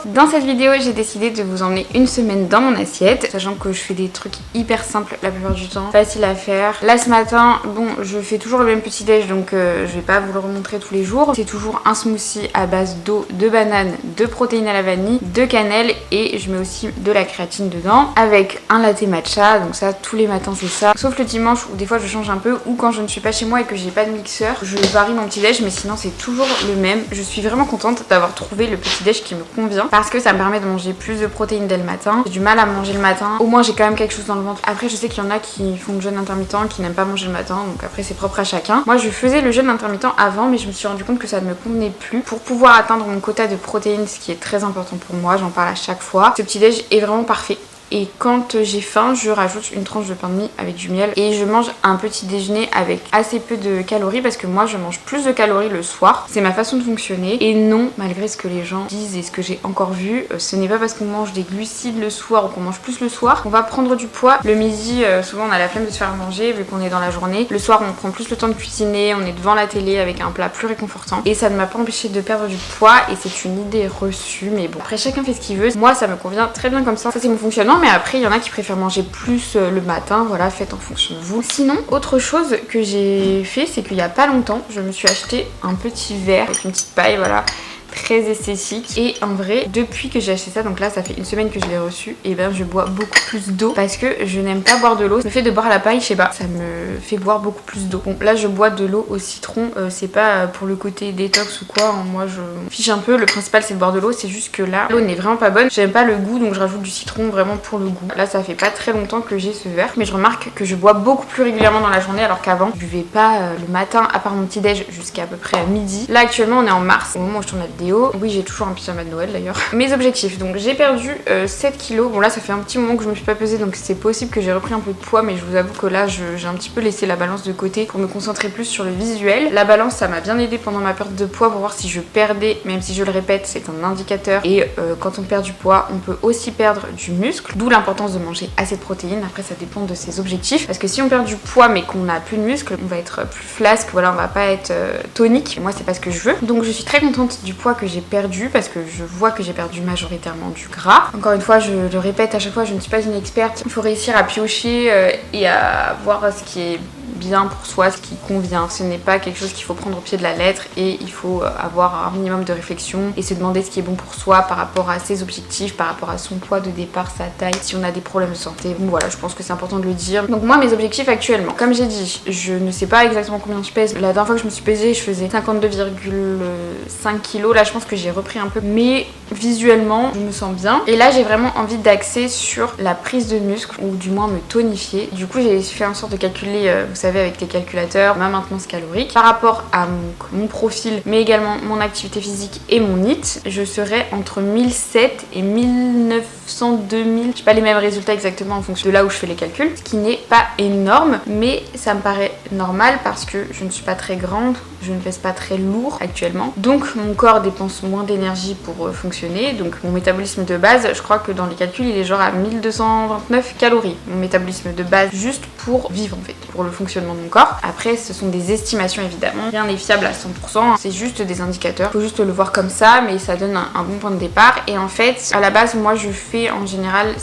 Dans cette vidéo j'ai décidé de vous emmener une semaine dans mon assiette, sachant que je fais des trucs hyper simples la plupart du temps, facile à faire. Là ce matin, bon je fais toujours le même petit déj, donc je vais pas vous le remontrer tous les jours. C'est toujours un smoothie à base d'eau, de banane, de protéines à la vanille, de cannelle et je mets aussi de la créatine dedans avec un latte matcha, donc ça tous les matins c'est ça. Sauf le dimanche où des fois je change un peu, ou quand je ne suis pas chez moi et que j'ai pas de mixeur, je varie mon petit déj, mais sinon c'est toujours le même. Je suis vraiment contente d'avoir trouvé le petit déj qui me convient parce que ça me permet de manger plus de protéines dès le matin. J'ai du mal à manger le matin, au moins j'ai quand même quelque chose dans le ventre. Après je sais qu'il y en a qui font le jeûne intermittent, qui n'aiment pas manger le matin, donc après c'est propre à chacun. Moi je faisais le jeûne intermittent avant, mais je me suis rendu compte que ça ne me convenait plus. Pour pouvoir atteindre mon quota de protéines, ce qui est très important pour moi, j'en parle à chaque fois, ce petit déj est vraiment parfait. Et quand j'ai faim, je rajoute une tranche de pain de mie avec du miel et je mange un petit déjeuner avec assez peu de calories parce que moi je mange plus de calories le soir. C'est ma façon de fonctionner. Et non, malgré ce que les gens disent et ce que j'ai encore vu, ce n'est pas parce qu'on mange des glucides le soir ou qu'on mange plus le soir qu'on va prendre du poids. Le midi, souvent on a la flemme de se faire manger vu qu'on est dans la journée. Le soir on prend plus le temps de cuisiner, on est devant la télé avec un plat plus réconfortant. Et ça ne m'a pas empêché de perdre du poids et c'est une idée reçue. Mais bon, après chacun fait ce qu'il veut. Moi ça me convient très bien comme ça. Ça c'est mon fonctionnement. Mais après il y en a qui préfèrent manger plus le matin, voilà, faites en fonction de vous. Sinon, autre chose que j'ai fait, c'est qu'il y a pas longtemps, je me suis acheté un petit verre avec une petite paille, voilà, très esthétique. Et en vrai, depuis que j'ai acheté ça, donc là ça fait une semaine que je l'ai reçu, et ben je bois beaucoup plus d'eau parce que je n'aime pas boire de l'eau. Le fait de boire à la paille, je sais pas, ça me fait boire beaucoup plus d'eau. Bon là je bois de l'eau au citron, c'est pas pour le côté détox ou quoi, moi je fiche un peu, le principal c'est de boire de l'eau, c'est juste que là l'eau n'est vraiment pas bonne, j'aime pas le goût donc je rajoute du citron vraiment pour le goût. Là ça fait pas très longtemps que j'ai ce verre, mais je remarque que je bois beaucoup plus régulièrement dans la journée alors qu'avant je buvais pas le matin à part mon petit déj jusqu'à peu près à midi. Là actuellement on est en mars, au moment où je tourne la vidéo. Oui, j'ai toujours un pyjama de Noël d'ailleurs. Mes objectifs, donc j'ai perdu 7 kilos. Bon là ça fait un petit moment que je me suis pas pesée, donc c'est possible que j'ai repris un peu de poids, mais je vous avoue que là j'ai un petit peu laissé la balance de côté pour me concentrer plus sur le visuel. La balance ça m'a bien aidé pendant ma perte de poids pour voir si je perdais, même si je le répète c'est un indicateur, et quand on perd du poids on peut aussi perdre du muscle, d'où l'importance de manger assez de protéines. Après ça dépend de ses objectifs, parce que si on perd du poids mais qu'on n'a plus de muscle, on va être plus flasque, voilà, on va pas être tonique. Moi c'est pas ce que je veux, donc je suis très contente du poids que j'ai perdu parce que je vois que j'ai perdu majoritairement du gras. Encore une fois je le répète à chaque fois, je ne suis pas une experte, il faut réussir à piocher et à voir ce qui est bien pour soi, ce qui convient. Ce n'est pas quelque chose qu'il faut prendre au pied de la lettre et il faut avoir un minimum de réflexion et se demander ce qui est bon pour soi par rapport à ses objectifs, par rapport à son poids de départ, sa taille, si on a des problèmes de santé. Bon voilà, je pense que c'est important de le dire. Donc moi mes objectifs actuellement, comme j'ai dit, je ne sais pas exactement combien je pèse. La dernière fois que je me suis pesée je faisais 52,5 kg. Là je pense que j'ai repris un peu, mais visuellement je me sens bien. Et là j'ai vraiment envie d'axer sur la prise de muscle, ou du moins me tonifier. Du coup j'ai fait en sorte de calculer, vous savez, avec les calculateurs, ma maintenance calorique par rapport à mon profil, mais également mon activité physique et mon NEAT. Je serais entre 1007 et 1900, 2000, j'ai pas les mêmes résultats exactement en fonction de là où je fais les calculs, ce qui n'est pas énorme, mais ça me paraît normal parce que je ne suis pas très grande, je ne pèse pas très lourd actuellement, donc mon corps dépense moins d'énergie pour fonctionner. Donc mon métabolisme de base, je crois que dans les calculs il est genre à 1229 calories, mon métabolisme de base juste pour vivre en fait, pour le fonctionnement de mon corps. Après ce sont des estimations évidemment, rien n'est fiable à 100%, c'est juste des indicateurs, faut juste le voir comme ça, mais ça donne un bon point de départ. Et en fait à la base moi je fais en général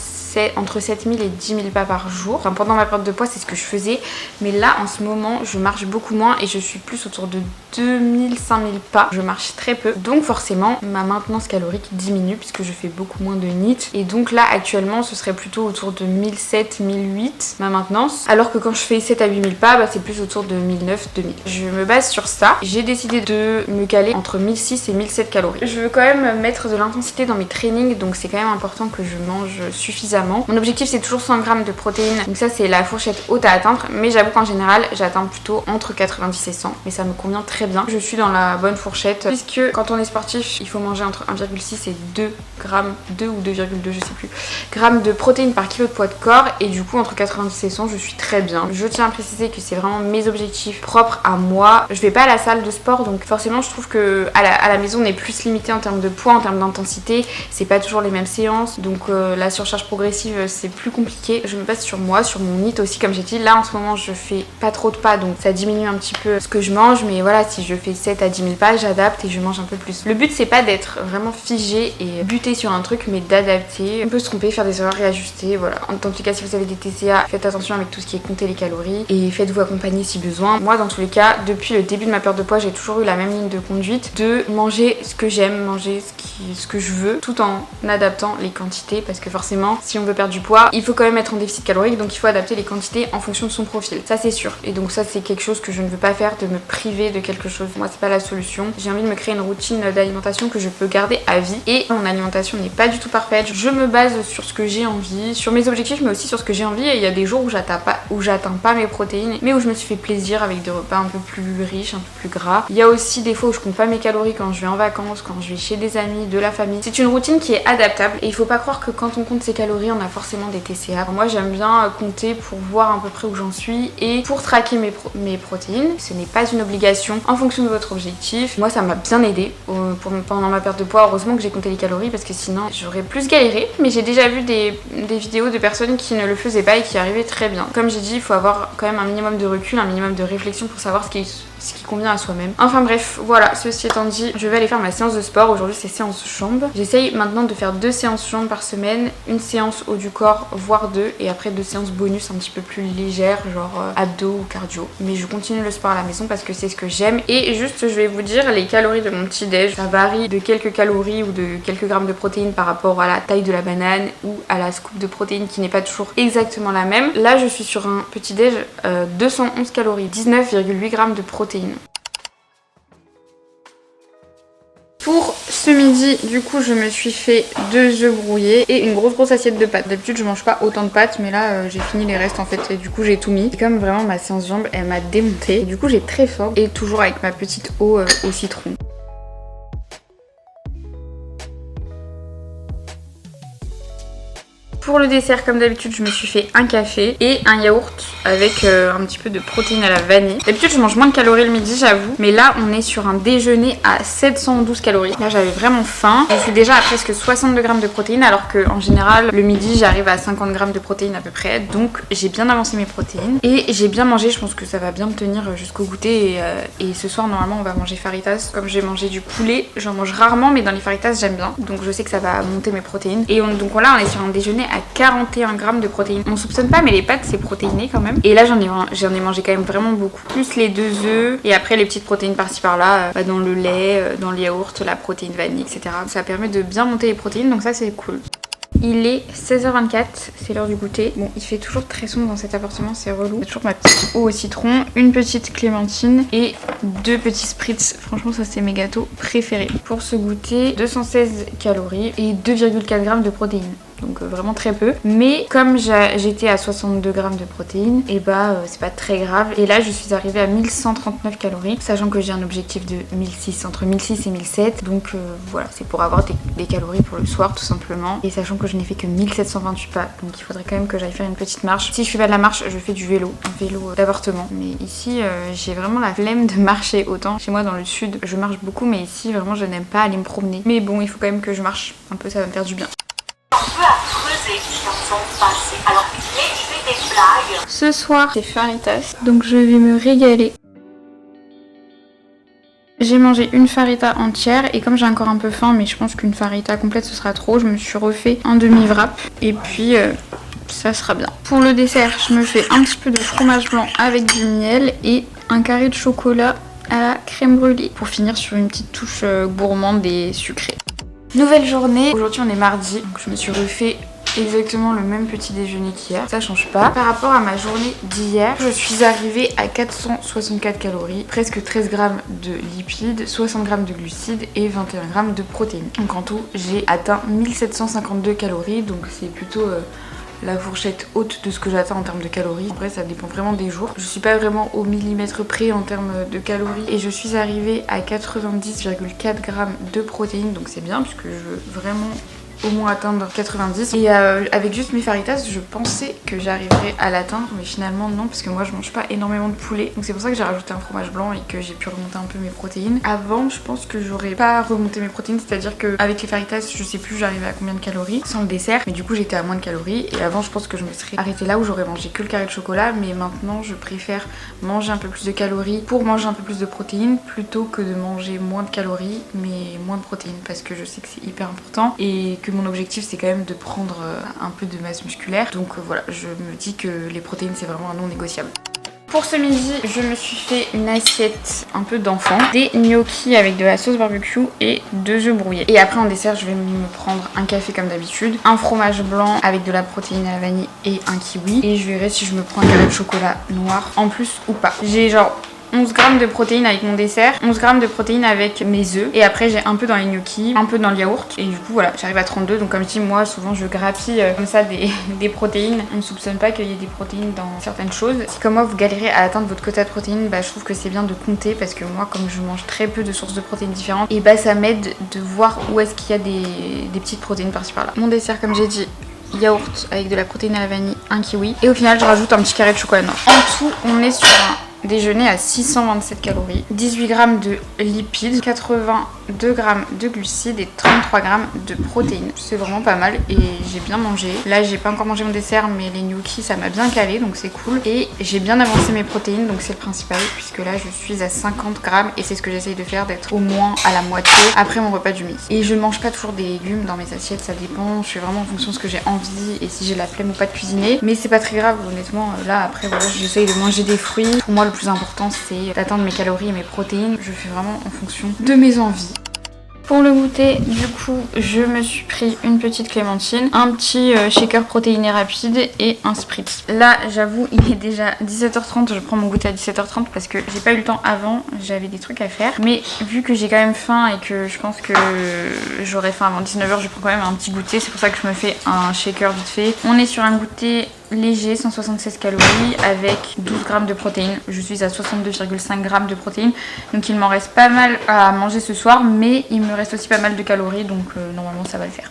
entre 7000 et 10 000 pas par jour. Enfin, pendant ma perte de poids c'est ce que je faisais, mais là en ce moment je marche beaucoup moins et je suis plus autour de 2000, 5000 pas. Je marche très peu, donc forcément ma maintenance calorique diminue puisque je fais beaucoup moins de NEAT. Et donc là actuellement ce serait plutôt autour de 1700, 1008 ma maintenance, alors que quand je fais 7 à 8000 pas, bah, c'est plus autour de 1009, 2000. Je me base sur ça. J'ai décidé de me caler entre 1006 et 1007 calories. Je veux quand même mettre de l'intensité dans mes trainings, donc c'est quand même important que je mange suffisamment. Mon objectif c'est toujours 100 grammes de protéines, donc ça c'est la fourchette haute à atteindre, mais j'avoue qu'en général j'atteins plutôt entre 90 et 100, mais ça me convient très bien. Je suis dans la bonne fourchette puisque quand on est sportif il faut manger entre 1,6 et 2 grammes, 2 ou 2,2 je sais plus, grammes de protéines par kilo de poids de corps, et du coup entre 90 et 100 je suis très bien. Je tiens à préciser que c'est vraiment mes objectifs propres à moi. Je vais pas à la salle de sport, donc forcément je trouve que à la maison on est plus limité en termes de poids, en termes d'intensité, c'est pas toujours les mêmes séances, donc la surcharge progressive c'est plus compliqué. Je me base sur moi, sur mon NEAT aussi comme j'ai dit. Là en ce moment je fais pas trop de pas, donc ça diminue un petit peu ce que je mange, mais voilà, si je fais 7 à 10 000 pas, j'adapte et je mange un peu plus. Le but c'est pas d'être vraiment figé et buté sur un truc, mais d'adapter. On peut se tromper, faire des erreurs, réajuster, voilà. En tout cas, si vous avez des TCA, faites attention avec tout ce qui est compter les calories et faites-vous accompagner si besoin. Moi, dans tous les cas, depuis le début de ma perte de poids, j'ai toujours eu la même ligne de conduite de manger ce que j'aime, manger ce que je veux, tout en adaptant les quantités, parce que forcément, si on veut perdre du poids, il faut quand même être en déficit calorique, donc il faut adapter les quantités en fonction de son profil. Ça, c'est sûr. Et donc ça, c'est quelque chose que je ne veux pas faire, de me priver de quelque chose. Moi, c'est pas la solution. J'ai envie de me créer une routine d'alimentation que je peux garder à vie. Et mon alimentation n'est pas du tout parfaite. Je me base sur ce que j'ai envie, sur mes objectifs, mais aussi sur ce que j'ai envie. Et il y a des jours où j'atteins pas mes protéines, mais où je me suis fait plaisir avec des repas un peu plus riches, un peu plus gras. Il y a aussi des fois où je compte pas mes calories quand je vais en vacances, quand je vais chez des amis, de la famille. C'est une routine qui est adaptable et il faut pas croire que quand on compte ses calories, on a forcément des TCA. Moi, j'aime bien compter pour voir à peu près où j'en suis et pour traquer mes protéines. Ce n'est pas une obligation en fonction de votre objectif. Moi, ça m'a bien aidé pendant ma perte de poids. Heureusement que j'ai compté les calories parce que sinon j'aurais plus galéré. Mais j'ai déjà vu des vidéos de personnes qui ne le faisaient pas et qui arrivaient très bien. Comme j'ai dit, il faut avoir quand même un minimum de recul, un minimum de réflexion pour savoir ce qui convient à soi-même. Enfin bref, voilà, ceci étant dit, je vais aller faire ma séance de sport. Aujourd'hui, c'est séance jambes. J'essaye maintenant de faire 2 séances jambes par semaine, une séance haut du corps, voire 2, et après 2 séances bonus un petit peu plus légères, genre abdos ou cardio. Mais je continue le sport à la maison parce que c'est ce que j'aime. Et juste, je vais vous dire les calories de mon petit déj. Ça varie de quelques calories ou de quelques grammes de protéines par rapport à la taille de la banane ou à la scoop de protéines qui n'est pas toujours exactement la même. Là, je suis sur un petit déj 211 calories, 19,8 grammes de protéines. Pour ce midi, du coup, je me suis fait 2 œufs brouillés et une grosse assiette de pâtes. D'habitude, je mange pas autant de pâtes, mais là, j'ai fini les restes en fait. Et du coup, j'ai tout mis. Et comme vraiment ma séance jambes, elle m'a démonté. Et du coup, j'ai très faim. Et toujours avec ma petite eau au citron. Pour le dessert, comme d'habitude, je me suis fait un café et un yaourt avec un petit peu de protéines à la vanille. D'habitude, je mange moins de calories le midi, j'avoue. Mais là, on est sur un déjeuner à 712 calories. Là, j'avais vraiment faim. Je suis déjà à presque 62 grammes de protéines, alors qu'en général, le midi, j'arrive à 50 grammes de protéines à peu près. Donc, j'ai bien avancé mes protéines. Et j'ai bien mangé. Je pense que ça va bien me tenir jusqu'au goûter. Et ce soir, normalement, on va manger faritas. Comme j'ai mangé du poulet, j'en mange rarement, mais dans les faritas, j'aime bien. Donc, je sais que ça va monter mes protéines. Et donc là, on est sur un déjeuner à 41 grammes de protéines. On soupçonne pas, mais les pâtes c'est protéiné quand même. Et là j'en ai mangé quand même vraiment beaucoup. Plus les 2 œufs et après les petites protéines par-ci par-là, dans le lait, dans le yaourt, la protéine vanille, etc. Ça permet de bien monter les protéines, donc ça c'est cool. Il est 16h24, c'est l'heure du goûter. Bon, il fait toujours très sombre dans cet appartement, c'est relou. J'ai toujours ma petite eau au citron, une petite clémentine et 2 petits spritz. Franchement, ça c'est mes gâteaux préférés. Pour ce goûter, 216 calories et 2,4 grammes de protéines. Donc vraiment très peu. Mais comme j'étais à 62 grammes de protéines, et c'est pas très grave. Et là je suis arrivée à 1139 calories, sachant que j'ai un objectif de 1006, entre 1006 et 1007. Donc voilà, c'est pour avoir des calories pour le soir tout simplement. Et sachant que je n'ai fait que 1728 pas, donc il faudrait quand même que j'aille faire une petite marche. Si je fais pas de la marche, je fais du vélo, un vélo d'avortement. Mais ici j'ai vraiment la flemme de marcher autant. Chez moi dans le sud, je marche beaucoup, mais ici vraiment je n'aime pas aller me promener. Mais bon, il faut quand même que je marche un peu, ça va me faire du bien. Alors, des blagues. Ce soir, c'est faritas, donc je vais me régaler. J'ai mangé une farita entière et comme j'ai encore un peu faim, mais je pense qu'une farita complète ce sera trop, je me suis refait un demi-wrap et puis ça sera bien. Pour le dessert, je me fais un petit peu de fromage blanc avec du miel et un carré de chocolat à la crème brûlée pour finir sur une petite touche gourmande et sucrée. Nouvelle journée, aujourd'hui on est mardi, donc je me suis refait exactement le même petit déjeuner qu'hier, ça change pas. Par rapport à ma journée d'hier, je suis arrivée à 464 calories, presque 13 grammes de lipides, 60 grammes de glucides et 21 grammes de protéines. Donc en tout, j'ai atteint 1752 calories, donc c'est plutôt la fourchette haute de ce que j'atteins en termes de calories. Après ça dépend vraiment des jours. Je suis pas vraiment au millimètre près en termes de calories et je suis arrivée à 90,4 grammes de protéines, donc c'est bien puisque je veux vraiment au moins atteindre 90. Et avec juste mes faritas, je pensais que j'arriverais à l'atteindre, mais finalement non, parce que moi je mange pas énormément de poulet. Donc c'est pour ça que j'ai rajouté un fromage blanc et que j'ai pu remonter un peu mes protéines. Avant, je pense que j'aurais pas remonté mes protéines, c'est-à-dire qu'avec les faritas, je sais plus j'arrivais à combien de calories sans le dessert, mais du coup j'étais à moins de calories. Et avant, je pense que je me serais arrêtée là où j'aurais mangé que le carré de chocolat, mais maintenant je préfère manger un peu plus de calories pour manger un peu plus de protéines plutôt que de manger moins de calories mais moins de protéines, parce que je sais que c'est hyper important et que mon objectif c'est quand même de prendre un peu de masse musculaire. Donc voilà, je me dis que les protéines c'est vraiment un non négociable. Pour ce midi, je me suis fait une assiette un peu d'enfant, des gnocchis avec de la sauce barbecue et 2 œufs brouillés. Et après en dessert, je vais me prendre un café comme d'habitude, un fromage blanc avec de la protéine à la vanille et un kiwi. Et je verrai si je me prends un carré de chocolat noir en plus ou pas. J'ai genre 11 grammes de protéines avec mon dessert, 11 grammes de protéines avec mes œufs, et après j'ai un peu dans les gnocchis, un peu dans le yaourt, et du coup voilà, j'arrive à 32. Donc comme je dis, moi souvent je grappille comme ça des protéines. On ne soupçonne pas qu'il y ait des protéines dans certaines choses. Si comme moi vous galérez à atteindre votre quota de protéines, bah je trouve que c'est bien de compter, parce que moi comme je mange très peu de sources de protéines différentes, et bah ça m'aide de voir où est-ce qu'il y a des petites protéines par-ci par-là. Mon dessert, comme j'ai dit, yaourt avec de la protéine à la vanille, un kiwi, et au final je rajoute un petit carré de chocolat noir. En tout, on est sur un déjeuner à 627 calories, 18 grammes de lipides, 82 grammes de glucides et 33 grammes de protéines. C'est vraiment pas mal et j'ai bien mangé. Là j'ai pas encore mangé mon dessert, mais les gnocchis ça m'a bien calé, donc c'est cool. Et j'ai bien avancé mes protéines, donc c'est le principal, puisque là je suis à 50 grammes et c'est ce que j'essaye de faire, d'être au moins à la moitié après mon repas du midi. Et je ne mange pas toujours des légumes dans mes assiettes, ça dépend, je fais vraiment en fonction de ce que j'ai envie et si j'ai la flemme ou pas de cuisiner. Mais c'est pas très grave honnêtement, là après voilà, j'essaye de manger des fruits. Pour moi le plus important c'est d'atteindre mes calories et mes protéines. Je fais vraiment en fonction de mes envies. Pour le goûter, du coup, je me suis pris une petite clémentine, un petit shaker protéiné rapide et un spritz. Là, j'avoue, il est déjà 17h30. Je prends mon goûter à 17h30 parce que j'ai pas eu le temps avant. J'avais des trucs à faire. Mais vu que j'ai quand même faim et que je pense que j'aurai faim avant 19h, je prends quand même un petit goûter. C'est pour ça que je me fais un shaker vite fait. On est sur un goûter léger, 176 calories avec 12 grammes de protéines. Je suis à 62,5 grammes de protéines, donc il m'en reste pas mal à manger ce soir, mais il me reste aussi pas mal de calories, donc normalement ça va le faire.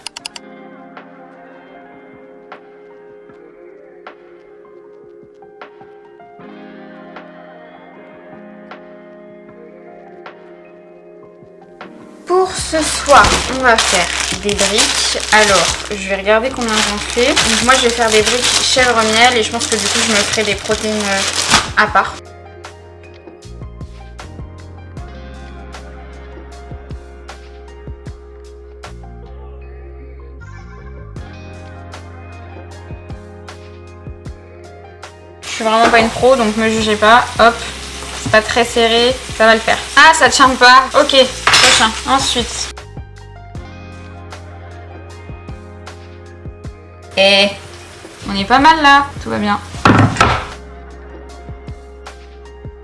Pour ce soir, on va faire des briques. Alors, je vais regarder combien j'en fais. Donc moi, je vais faire des briques chèvre miel et je pense que du coup, je me ferai des protéines à part. Je suis vraiment pas une pro, donc me jugez pas. Hop, c'est pas très serré, ça va le faire. Ah, ça tient pas. Ok, prochain. Ensuite. Et on est pas mal là, tout va bien.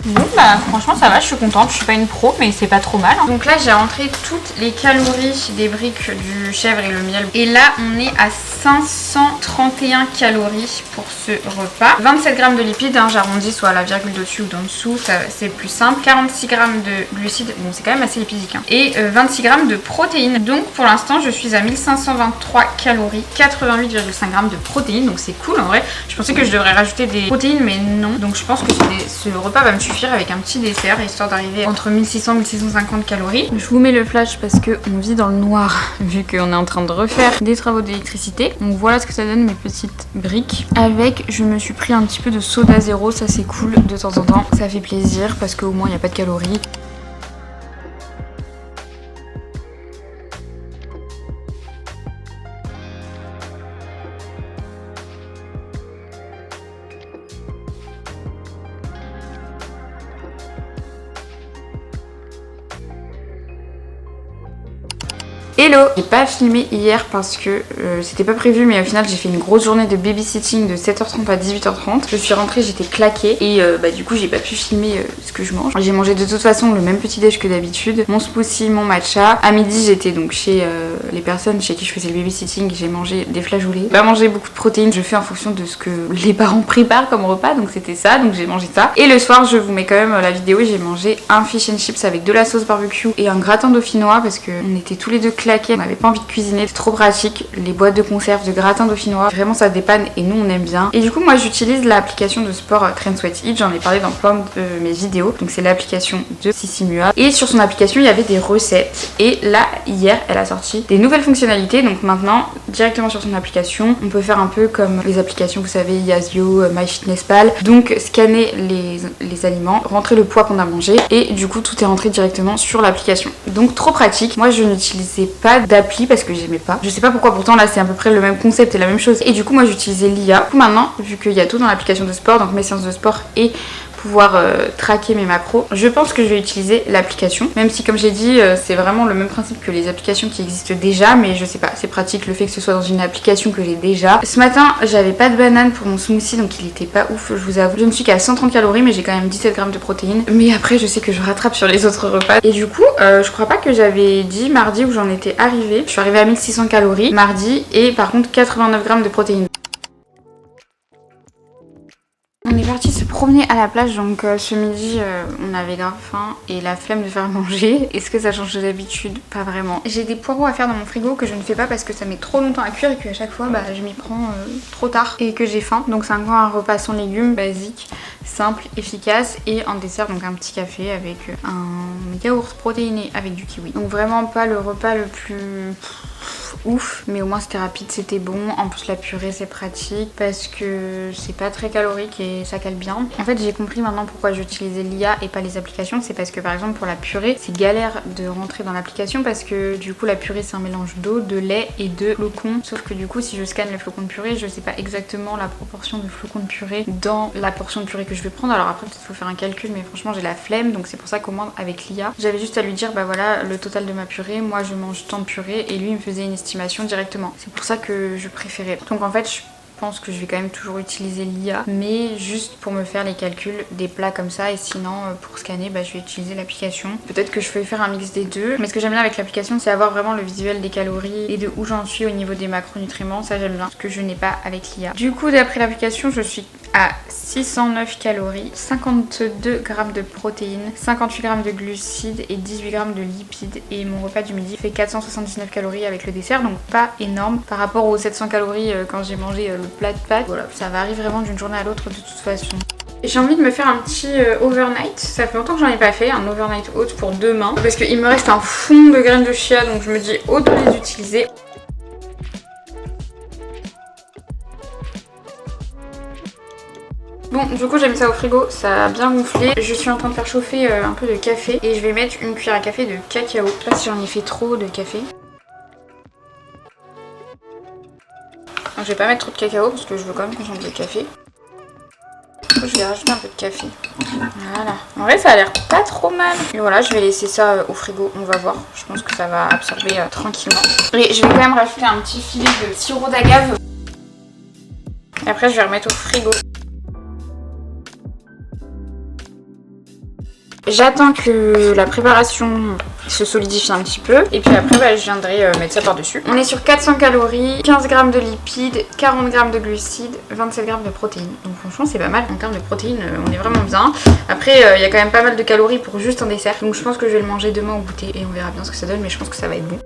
Bon bah franchement ça va, je suis contente, je suis pas une pro mais c'est pas trop mal hein. Donc là j'ai rentré toutes les calories des briques du chèvre et le miel. Et là on est à 531 calories pour ce repas. 27 grammes de lipides, hein, j'arrondis soit à la virgule dessus ou d'en dessous, c'est plus simple. 46 grammes de glucides, bon c'est quand même assez lipidique hein. Et 26 grammes de protéines. Donc pour l'instant je suis à 1523 calories, 88,5 grammes de protéines, donc c'est cool en vrai. Je pensais que je devrais rajouter des protéines mais non. Donc je pense que ce repas va me suffire avec un petit dessert histoire d'arriver entre 1600 et 1650 calories. Je vous mets le flash parce qu'on vit dans le noir vu qu'on est en train de refaire des travaux d'électricité. Donc voilà ce que ça donne mes petites briques. Avec, je me suis pris un petit peu de soda zéro, ça c'est cool de temps en temps. Ça fait plaisir parce qu'au moins il n'y a pas de calories. Hello! J'ai pas filmé hier parce que c'était pas prévu, mais au final j'ai fait une grosse journée de babysitting de 7h30 à 18h30. Je suis rentrée, j'étais claquée et du coup j'ai pas pu filmer ce que je mange. J'ai mangé de toute façon le même petit déj que d'habitude, mon smoothie, mon matcha. À midi j'étais donc chez les personnes chez qui je faisais le babysitting, j'ai mangé des flageolets. J'ai pas mangé beaucoup de protéines, je fais en fonction de ce que les parents préparent comme repas, donc c'était ça, donc j'ai mangé ça. Et le soir je vous mets quand même la vidéo, j'ai mangé un fish and chips avec de la sauce barbecue et un gratin dauphinois parce qu'on était tous les deux claqués claquait, on n'avait pas envie de cuisiner, c'est trop pratique. Les boîtes de conserve, de gratin dauphinois, vraiment ça dépanne et nous on aime bien. Et du coup moi j'utilise l'application de sport Train Sweat It, j'en ai parlé dans plein de mes vidéos. Donc c'est l'application de Sissimua. Et sur son application il y avait des recettes. Et là hier elle a sorti des nouvelles fonctionnalités. Donc maintenant directement sur son application on peut faire un peu comme les applications, vous savez, Yazio, MyFitnessPal. Donc scanner les aliments, rentrer le poids qu'on a mangé et du coup tout est rentré directement sur l'application. Donc trop pratique. Moi je n'utilisais pas d'appli parce que j'aimais pas. Je sais pas pourquoi, pourtant là c'est à peu près le même concept et la même chose. Et du coup moi j'utilisais l'IA. Du coup maintenant, vu qu'il y a tout dans l'application de sport, donc mes séances de sport et pouvoir traquer mes macros, je pense que je vais utiliser l'application, même si comme j'ai dit c'est vraiment le même principe que les applications qui existent déjà, mais je sais pas, c'est pratique le fait que ce soit dans une application que j'ai déjà. Ce matin j'avais pas de banane pour mon smoothie, donc il était pas ouf, je vous avoue. Je ne suis qu'à 130 calories mais j'ai quand même 17 grammes de protéines, mais après je sais que je rattrape sur les autres repas. Et du coup je crois pas que j'avais dit mardi où j'en étais arrivée. Je suis arrivée à 1600 calories mardi et par contre 89 grammes de protéines. On est parti se promener à la plage, donc ce midi on avait grave faim et la flemme de faire manger. Est-ce que ça change de d'habitude? Pas vraiment. J'ai des poireaux à faire dans mon frigo que je ne fais pas parce que ça met trop longtemps à cuire et qu'à chaque fois je m'y prends trop tard et que j'ai faim. Donc c'est encore un repas sans légumes, basique, simple, efficace, et en dessert donc un petit café avec un yaourt protéiné avec du kiwi. Donc vraiment pas le repas le plus ouf, mais au moins c'était rapide, c'était bon. En plus la purée c'est pratique parce que c'est pas très calorique et ça cale bien. En fait j'ai compris maintenant pourquoi j'utilisais l'IA et pas les applications. C'est parce que par exemple pour la purée c'est galère de rentrer dans l'application parce que du coup la purée c'est un mélange d'eau, de lait et de flocons. Sauf que du coup si je scanne les flocons de purée, je sais pas exactement la proportion de flocons de purée dans la portion de purée que je vais prendre. Alors après peut-être faut faire un calcul, mais franchement j'ai la flemme, donc c'est pour ça qu'au moins avec l'IA j'avais juste à lui dire bah voilà le total de ma purée, moi je mange tant de purée, et lui il me faisait une estimation directement. C'est pour ça que je préférais. Donc en fait je pense que je vais quand même toujours utiliser l'IA, mais juste pour me faire les calculs des plats comme ça, et sinon pour scanner je vais utiliser l'application. Peut-être que je vais faire un mix des deux, mais ce que j'aime bien avec l'application c'est avoir vraiment le visuel des calories et de où j'en suis au niveau des macronutriments. Ça j'aime bien, ce que je n'ai pas avec l'IA. Du coup d'après l'application je suis à 609 calories, 52 grammes de protéines, 58 grammes de glucides et 18 grammes de lipides, et mon repas du midi fait 479 calories avec le dessert, donc pas énorme par rapport aux 700 calories quand j'ai mangé le plat de pâtes. Voilà, ça varie vraiment d'une journée à l'autre de toute façon. J'ai envie de me faire un petit overnight, ça fait longtemps que j'en ai pas fait, un overnight oat pour demain, parce qu'il me reste un fond de graines de chia, donc je me dis autant les utiliser. Bon, du coup j'ai mis ça au frigo, ça a bien gonflé. Je suis en train de faire chauffer un peu de café et je vais mettre une cuillère à café de cacao. Je sais pas si j'en ai fait trop de café. Donc, je vais pas mettre trop de cacao parce que je veux quand même consommer du café. Du coup, je vais rajouter un peu de café. Voilà. En vrai ça a l'air pas trop mal. Et voilà, je vais laisser ça au frigo, on va voir. Je pense que ça va absorber tranquillement. Et je vais quand même rajouter un petit filet de sirop d'agave. Et après je vais remettre au frigo. J'attends que la préparation se solidifie un petit peu et puis après je viendrai mettre ça par dessus. On est sur 400 calories, 15 grammes de lipides, 40 grammes de glucides, 27 grammes de protéines. Donc franchement c'est pas mal, en termes de protéines on est vraiment bien. Après il y a quand même pas mal de calories pour juste un dessert, donc je pense que je vais le manger demain au goûter et on verra bien ce que ça donne, mais je pense que ça va être bon.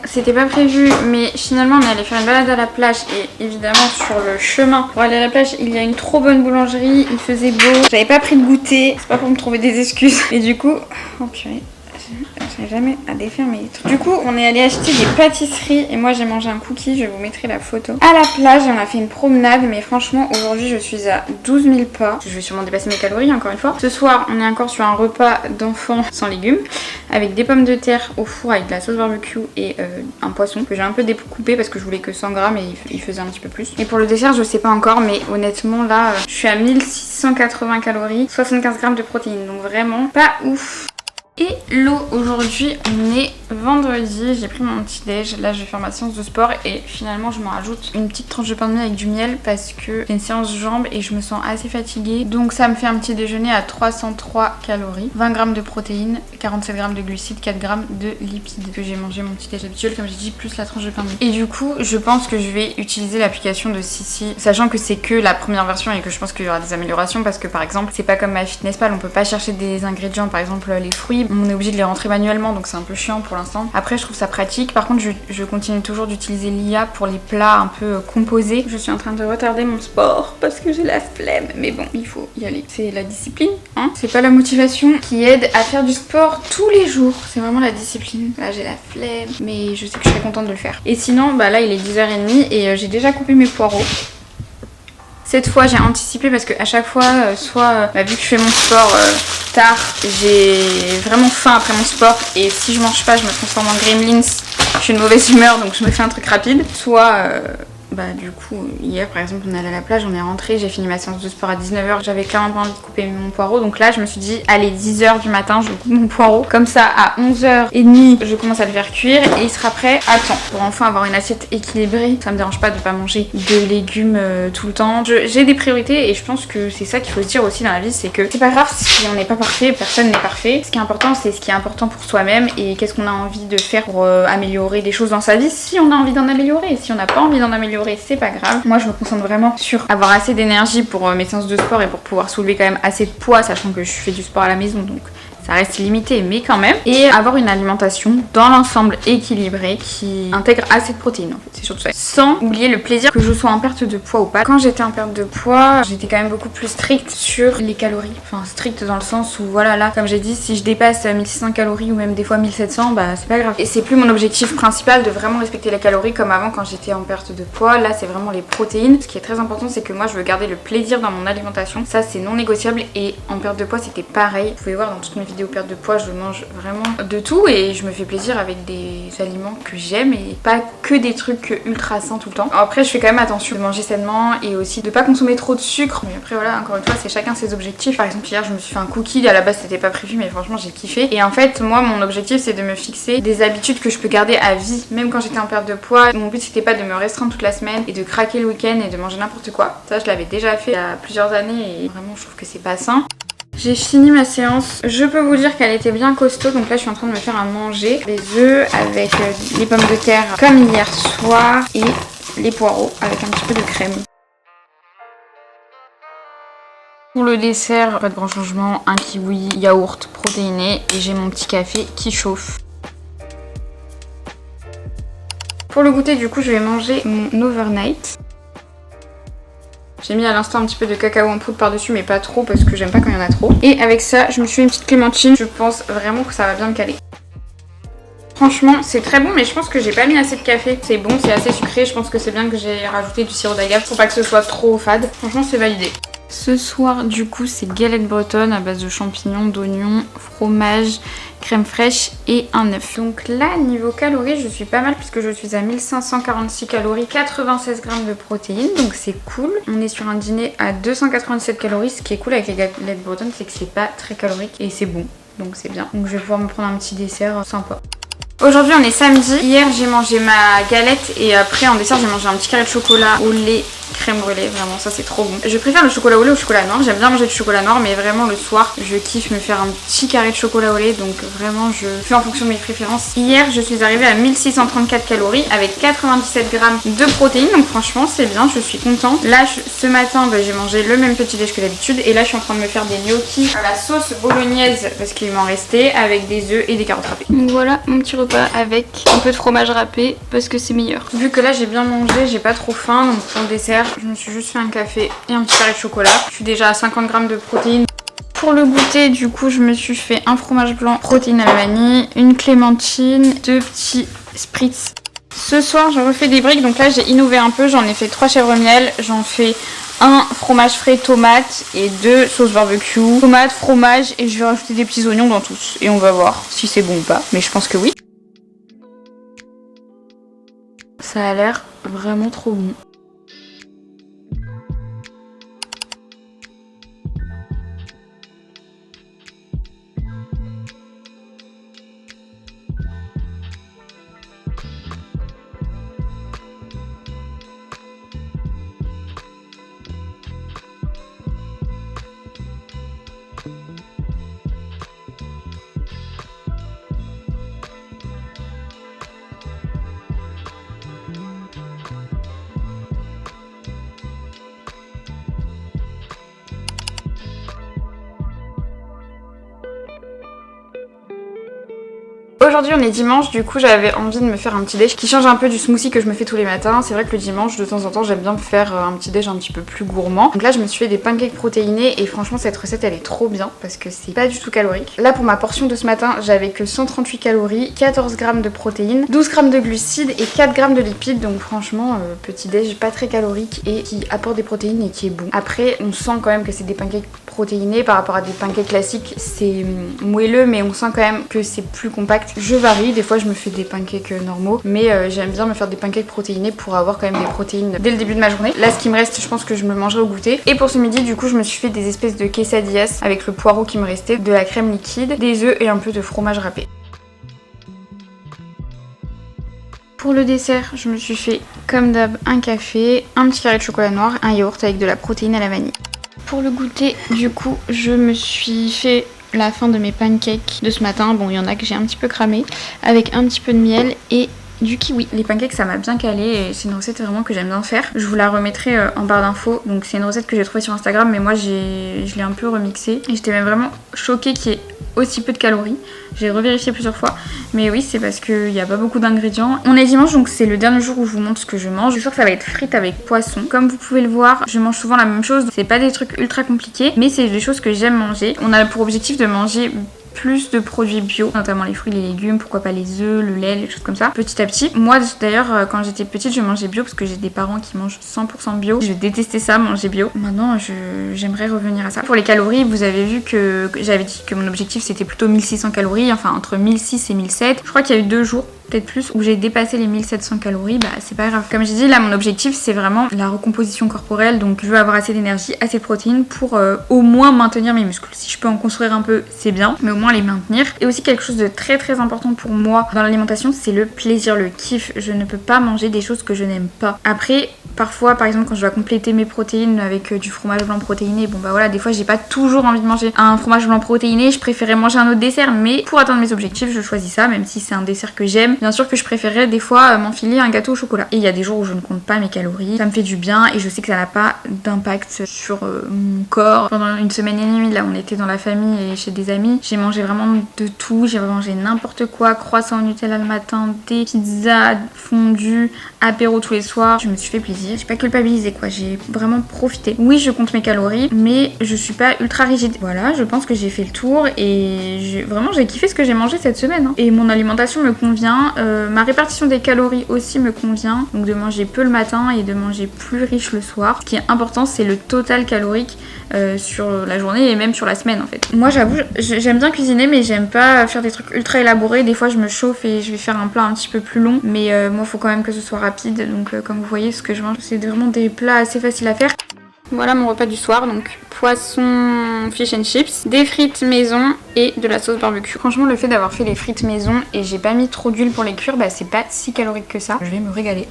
C'était pas prévu, mais finalement on est allé faire une balade à la plage et évidemment sur le chemin pour aller à la plage il y a une trop bonne boulangerie, il faisait beau, j'avais pas pris de goûter, c'est pas pour me trouver des excuses. Et du coup, oh purée, j'arrive jamais à défaire mes trucs. Du coup on est allé acheter des pâtisseries et moi j'ai mangé un cookie, je vous mettrai la photo. À la plage on a fait une promenade, mais franchement aujourd'hui je suis à 12 000 pas. Je vais sûrement dépasser mes calories encore une fois. Ce soir on est encore sur un repas d'enfants sans légumes, avec des pommes de terre au four avec de la sauce barbecue et un poisson que j'ai un peu découpé parce que je voulais que 100 grammes et il faisait un petit peu plus. Et pour le dessert je sais pas encore, mais honnêtement là je suis à 1680 calories, 75 grammes de protéines, donc vraiment pas ouf. Hello, aujourd'hui on est vendredi, j'ai pris mon petit déj, là je vais faire ma séance de sport et finalement je me rajoute une petite tranche de pain de mie avec du miel parce que c'est une séance jambes et je me sens assez fatiguée. Donc ça me fait un petit déjeuner à 303 calories, 20 g de protéines, 47 g de glucides, 4 g de lipides que j'ai mangé mon petit déj habituel comme j'ai dit, plus la tranche de pain de mie. Et du coup je pense que je vais utiliser l'application de Sissi, sachant que c'est que la première version et que je pense qu'il y aura des améliorations parce que par exemple c'est pas comme MyFitnessPal, on peut pas chercher des ingrédients, par exemple les fruits, on est obligé de les rentrer manuellement donc c'est un peu chiant pour l'instant. Après je trouve ça pratique, par contre je continue toujours d'utiliser l'IA pour les plats un peu composés. Je suis en train de retarder mon sport parce que j'ai la flemme, mais bon il faut y aller, c'est la discipline hein. C'est pas la motivation qui aide à faire du sport tous les jours, c'est vraiment la discipline. Là j'ai la flemme mais je sais que je serai contente de le faire. Et sinon bah là il est 10h30 et j'ai déjà coupé mes poireaux. Cette fois j'ai anticipé parce que à chaque fois vu que je fais mon sport tard, j'ai vraiment faim après mon sport et si je mange pas je me transforme en gremlins, je suis de mauvaise humeur donc je me fais un truc rapide. Du coup hier par exemple on est allé à la plage, on est rentré, j'ai fini ma séance de sport à 19h, j'avais clairement pas envie de couper mon poireau donc là je me suis dit allez 10h du matin je coupe mon poireau, comme ça à 11h30 je commence à le faire cuire et il sera prêt à temps pour enfin avoir une assiette équilibrée. Ça me dérange pas de pas manger de légumes tout le temps, j'ai des priorités et je pense que c'est ça qu'il faut se dire aussi dans la vie, c'est que c'est pas grave si on n'est pas parfait, personne n'est parfait, ce qui est important c'est ce qui est important pour soi-même et qu'est-ce qu'on a envie de faire pour améliorer des choses dans sa vie si on a envie d'en améliorer, et si on n'a pas envie d'en améliorer c'est pas grave. Moi je me concentre vraiment sur avoir assez d'énergie pour mes séances de sport et pour pouvoir soulever quand même assez de poids, sachant que je fais du sport à la maison donc ça reste limité mais quand même, et avoir une alimentation dans l'ensemble équilibrée qui intègre assez de protéines en fait, c'est surtout ça, sans oublier le plaisir que je sois en perte de poids ou pas. Quand j'étais en perte de poids j'étais quand même beaucoup plus stricte sur les calories, enfin stricte dans le sens où voilà, là comme j'ai dit si je dépasse 1600 calories ou même des fois 1700 bah c'est pas grave, et c'est plus mon objectif principal de vraiment respecter les calories comme avant quand j'étais en perte de poids. Là c'est vraiment les protéines. Ce qui est très important c'est que moi je veux garder le plaisir dans mon alimentation, ça c'est non négociable, et en perte de poids c'était pareil. Vous pouvez voir dans toutes mes vidéos perte de poids je mange vraiment de tout et je me fais plaisir avec des aliments que j'aime et pas que des trucs ultra sains tout le temps. Après je fais quand même attention de manger sainement et aussi de pas consommer trop de sucre, mais après voilà encore une fois c'est chacun ses objectifs. Par exemple hier je me suis fait un cookie, à la base c'était pas prévu mais franchement j'ai kiffé, et en fait moi mon objectif c'est de me fixer des habitudes que je peux garder à vie même quand j'étais en perte de poids. Mon but c'était pas de me restreindre toute la semaine et de craquer le week-end et de manger n'importe quoi, ça je l'avais déjà fait il y a plusieurs années et vraiment je trouve que c'est pas sain. J'ai fini ma séance, je peux vous dire qu'elle était bien costaud, donc là je suis en train de me faire à manger des œufs avec les pommes de terre comme hier soir et les poireaux avec un petit peu de crème. Pour le dessert, pas de grand changement, un kiwi, yaourt protéiné et j'ai mon petit café qui chauffe. Pour le goûter du coup je vais manger mon overnight. J'ai mis à l'instant un petit peu de cacao en poudre par dessus mais pas trop parce que j'aime pas quand il y en a trop. Et avec ça je me suis fait une petite clémentine, je pense vraiment que ça va bien me caler. Franchement c'est très bon mais je pense que j'ai pas mis assez de café. C'est bon, c'est assez sucré, je pense que c'est bien que j'ai rajouté du sirop d'agave pour pas que ce soit trop fade. Franchement c'est validé. Ce soir du coup c'est galette bretonne à base de champignons, d'oignons, fromage, crème fraîche et un œuf. Donc là niveau calories je suis pas mal puisque je suis à 1546 calories, 96 g de protéines donc c'est cool. On est sur un dîner à 297 calories. Ce qui est cool avec les galettes bretonnes c'est que c'est pas très calorique et c'est bon donc c'est bien. Donc je vais pouvoir me prendre un petit dessert sympa. Aujourd'hui on est samedi, hier j'ai mangé ma galette et après en dessert j'ai mangé un petit carré de chocolat au lait crème brûlée, vraiment ça c'est trop bon. Je préfère le chocolat au lait au chocolat noir, j'aime bien manger du chocolat noir mais vraiment le soir je kiffe me faire un petit carré de chocolat au lait donc vraiment je fais en fonction de mes préférences. Hier je suis arrivée à 1634 calories avec 97 g de protéines donc franchement c'est bien, je suis contente. Là ce matin j'ai mangé le même petit déj que d'habitude et là je suis en train de me faire des gnocchis à la sauce bolognaise parce qu'il m'en restait avec des œufs et des carottes râpées. Donc voilà mon petit repas avec un peu de fromage râpé parce que c'est meilleur. Vu que là j'ai bien mangé, j'ai pas trop faim donc pour le dessert je me suis juste fait un café et un petit carré de chocolat. Je suis déjà à 50 g de protéines. Pour le goûter du coup je me suis fait un fromage blanc protéine à la vanille, une clémentine, 2 petits spritz. Ce soir j'ai refait des briques donc là j'ai innové un peu, j'en ai fait 3 chèvres miel, j'en fais un fromage frais tomate et 2 sauces barbecue, tomate, fromage et je vais rajouter des petits oignons dans tous et on va voir si c'est bon ou pas mais je pense que oui. Ça a l'air vraiment trop bon. Aujourd'hui on est dimanche, du coup j'avais envie de me faire un petit déj qui change un peu du smoothie que je me fais tous les matins. C'est vrai que le dimanche de temps en temps j'aime bien me faire un petit déj un petit peu plus gourmand. Donc là je me suis fait des pancakes protéinés et franchement cette recette elle est trop bien parce que c'est pas du tout calorique. Là pour ma portion de ce matin j'avais que 138 calories, 14 grammes de protéines, 12 grammes de glucides et 4 grammes de lipides. Donc franchement petit déj pas très calorique et qui apporte des protéines et qui est bon. Après on sent quand même que c'est des pancakes protéinés par rapport à des pancakes classiques. C'est moelleux mais on sent quand même que c'est plus compact. Je varie, des fois je me fais des pancakes normaux mais j'aime bien me faire des pancakes protéinés pour avoir quand même des protéines dès le début de ma journée. Là ce qui me reste je pense que je me le mangerai au goûter. Et pour ce midi du coup je me suis fait des espèces de quesadillas avec le poireau qui me restait, de la crème liquide, des œufs et un peu de fromage râpé. Pour le dessert, je me suis fait comme d'hab un café, un petit carré de chocolat noir, un yaourt avec de la protéine à la vanille. Pour le goûter, du coup, je me suis fait la fin de mes pancakes de ce matin. Bon, il y en a que j'ai un petit peu cramé, avec un petit peu de miel et du kiwi. Les pancakes ça m'a bien calé et c'est une recette vraiment que j'aime bien faire. Je vous la remettrai en barre d'infos. Donc c'est une recette que j'ai trouvée sur Instagram mais moi je l'ai un peu remixée. Et j'étais même vraiment choquée qu'il y ait aussi peu de calories. J'ai revérifié plusieurs fois. Mais oui c'est parce qu'il n'y a pas beaucoup d'ingrédients. On est dimanche donc c'est le dernier jour où je vous montre ce que je mange. Je suis sûre que ça va être frites avec poisson. Comme vous pouvez le voir, je mange souvent la même chose. C'est pas des trucs ultra compliqués mais c'est des choses que j'aime manger. On a pour objectif de manger plus de produits bio, notamment les fruits, les légumes, pourquoi pas les œufs, le lait, les choses comme ça, petit à petit. Moi d'ailleurs quand j'étais petite je mangeais bio parce que j'ai des parents qui mangent 100% bio. Je détestais ça, manger bio. Maintenant j'aimerais revenir à ça. Pour les calories, vous avez vu que j'avais dit que mon objectif c'était plutôt 1600 calories, enfin entre 1600 et 1700. Je crois qu'il y a eu 2 jours peut-être plus où j'ai dépassé les 1700 calories, bah c'est pas grave. Comme j'ai dit là mon objectif c'est vraiment la recomposition corporelle, donc je veux avoir assez d'énergie, assez de protéines pour au moins maintenir mes muscles. Si je peux en construire un peu c'est bien, mais au moins les maintenir. Et aussi quelque chose de très très important pour moi dans l'alimentation c'est le plaisir, le kiff. Je ne peux pas manger des choses que je n'aime pas. Après parfois par exemple quand je dois compléter mes protéines avec du fromage blanc protéiné, bon bah voilà des fois j'ai pas toujours envie de manger un fromage blanc protéiné, je préférais manger un autre dessert, mais pour atteindre mes objectifs je choisis ça même si c'est un dessert que j'aime. Bien sûr que je préférerais des fois m'enfiler un gâteau au chocolat. Et il y a des jours où je ne compte pas mes calories, ça me fait du bien et je sais que ça n'a pas d'impact sur mon corps. Pendant une semaine et demie là on était dans la famille et chez des amis, j'ai mangé vraiment de tout, j'ai mangé n'importe quoi, croissant au Nutella le matin, des pizzas, fondue, apéro tous les soirs. Je me suis fait plaisir, j'ai pas culpabilisé quoi, j'ai vraiment profité. Oui je compte mes calories mais je suis pas ultra rigide. Voilà, je pense que j'ai fait le tour et vraiment j'ai kiffé ce que j'ai mangé cette semaine hein. Et mon alimentation me convient. Ma répartition des calories aussi me convient, donc de manger peu le matin et de manger plus riche le soir. Ce qui est important c'est le total calorique sur la journée et même sur la semaine en fait. Moi j'avoue j'aime bien cuisiner mais j'aime pas faire des trucs ultra élaborés. Des fois je me chauffe et je vais faire un plat un petit peu plus long mais moi faut quand même que ce soit rapide, donc comme vous voyez ce que je mange c'est vraiment des plats assez faciles à faire. Voilà mon repas du soir, donc poisson fish and chips, des frites maison et de la sauce barbecue. Franchement le fait d'avoir fait les frites maison et j'ai pas mis trop d'huile pour les cuire, bah c'est pas si calorique que ça. Je vais me régaler.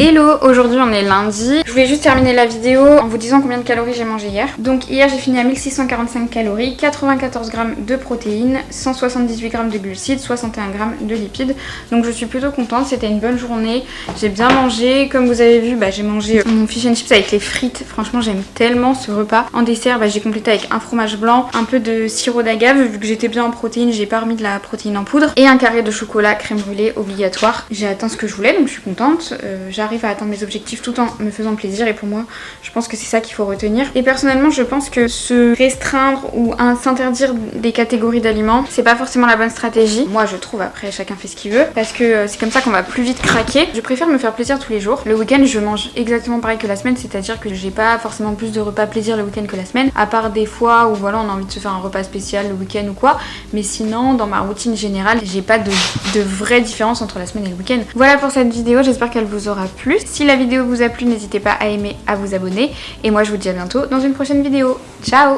Hello, aujourd'hui on est lundi. Je voulais juste terminer la vidéo en vous disant combien de calories j'ai mangé hier. Donc hier j'ai fini à 1645 calories, 94 grammes de protéines, 178 grammes de glucides, 61 grammes de lipides. Donc je suis plutôt contente, c'était une bonne journée. J'ai bien mangé, comme vous avez vu bah, j'ai mangé mon fish and chips avec les frites. Franchement j'aime tellement ce repas. En dessert bah, j'ai complété avec un fromage blanc, un peu de sirop d'agave. Vu que j'étais bien en protéines, j'ai pas remis de la protéine en poudre. Et un carré de chocolat crème brûlée obligatoire. J'ai atteint ce que je voulais donc je suis contente. J'arrive à atteindre mes objectifs tout en me faisant plaisir et pour moi je pense que c'est ça qu'il faut retenir. Et personnellement je pense que se restreindre ou s'interdire des catégories d'aliments c'est pas forcément la bonne stratégie. Moi je trouve, après chacun fait ce qu'il veut parce que c'est comme ça qu'on va plus vite craquer. Je préfère me faire plaisir tous les jours. Le week-end je mange exactement pareil que la semaine, c'est à dire que j'ai pas forcément plus de repas plaisir le week-end que la semaine, à part des fois où voilà on a envie de se faire un repas spécial le week-end ou quoi, mais sinon dans ma routine générale j'ai pas de vraie différence entre la semaine et le week-end. Voilà pour cette vidéo, j'espère qu'elle vous aura plu. Si la vidéo vous a plu, n'hésitez pas à aimer, à vous abonner. Et moi je vous dis à bientôt dans une prochaine vidéo. Ciao!